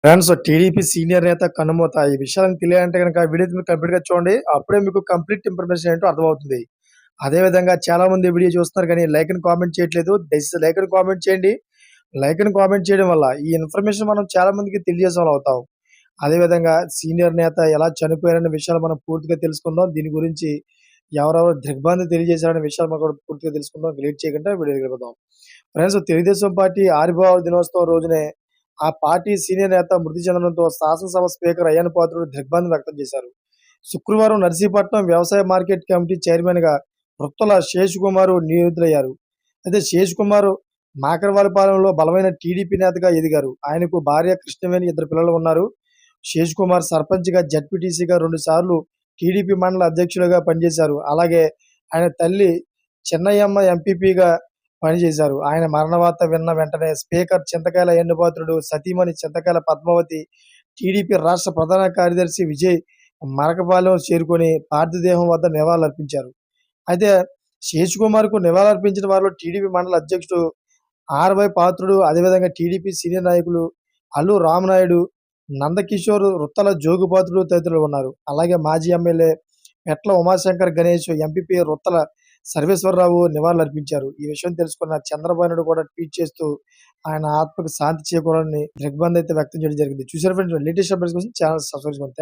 Friends TDP senior నేత కన్నుమూత. ఈ విషయాలను తెలియాలంటే గనక వీడియో కంప్లీట్‌గా చూడండి. అప్పుడే మీకు కంప్లీట్ ఇన్ఫర్మేషన్ ఏంటో అర్థమవుతుంది. అదే విధంగా చాలా మంది వీడియో చూస్తున్నారు కానీ లైక్ అండ్ కామెంట్ చేయట్లేదు. దయచేసి లైక్ అండ్ కామెంట్ చేయండి. లైక్ అండ్ కామెంట్ చేయడం వల్ల ఈ ఇన్ఫర్మేషన్ మనం చాలా మందికి తెలియజేసే వాళ్ళం అవుతాం. అదే విధంగా సీనియర్ నేత ఎలా చనిపోయారనే విషయాలు మనం పూర్తిగా తెలుసుకుందాం. దీని గురించి ఎవరెవరు దిగ్భ్రాంతి తెలియజేశారనే విషయాలు మనం కూడా పూర్తిగా తెలుసుకుందాం. లేట్ చేయకుండా వీడియోకి వెళ్ళిపోదాం. ఫ్రెండ్స్ తెలుగుదేశం పార్టీ ఆవిర్భావ దినోత్సవం రోజునే ఆ పార్టీ సీనియర్ నేత మృతి చెందడంతో శాసనసభ స్పీకర్ అయ్యన్న పాత్రుడు దిగ్భ్రాంతి వ్యక్తం చేశారు. శుక్రవారం నర్సీపట్నం వ్యవసాయ మార్కెట్ కమిటీ చైర్మన్‌గా వృత్తల శేషకుమార్ నియమితులయ్యారు. అయితే శేషకుమార్ మాకరవారిపాలెంలో బలమైన టీడీపీ నేతగా ఎదిగారు. ఆయనకు భార్య కృష్ణవేణి, ఇద్దరు పిల్లలు ఉన్నారు. శేషకుమార్ సర్పంచ్‌గా, జడ్పీటీసీగా 2 సార్లు టీడీపీ మండల అధ్యక్షులుగా పనిచేశారు. అలాగే ఆయన తల్లి చిన్నయమ్మ ఎంపీపీగా పనిచేశారు. ఆయన మరణ వార్త విన్న వెంటనే స్పీకర్ చింతకాయల అయ్యన్నపాత్రుడు, సతీమణి చింతకాయల పద్మావతి, టీడీపీ రాష్ట్ర ప్రధాన కార్యదర్శి విజయ్ మరకపాలెం చేరుకొని పార్థిదేహం వద్ద నివాళులర్పించారు. అయితే శేషకుమార్‌కు నివాళులర్పించిన వారిలో టీడీపీ మండల అధ్యక్షుడు ఆర్‌వై పాత్రుడు, అదేవిధంగా టీడీపీ సీనియర్ నాయకులు అల్లు రామనాయుడు, నందకిషోర్, వృత్తల జోగుపాత్రుడు తదితరులు ఉన్నారు. అలాగే మాజీ ఎమ్మెల్యే పెట్ల ఉమాశంకర్ గణేష్, ఎంపీపీ వృత్తల సర్వేశ్వరరావు నివాళులర్పించారు. ఈ విషయం తెలుసుకున్న చంద్రబాబు నాయుడు కూడా ట్వీట్ చేస్తూ ఆయన ఆత్మకు శాంతి చేకూరాలని దిగ్బంధం అయితే వ్యక్తం చేయడం జరిగింది. చూసారా ఫ్రెండ్స్, లేటెస్ట్ అప్డేట్స్ కోసం ఛానల్ సబ్స్క్రైబ్ చేసుకోండి.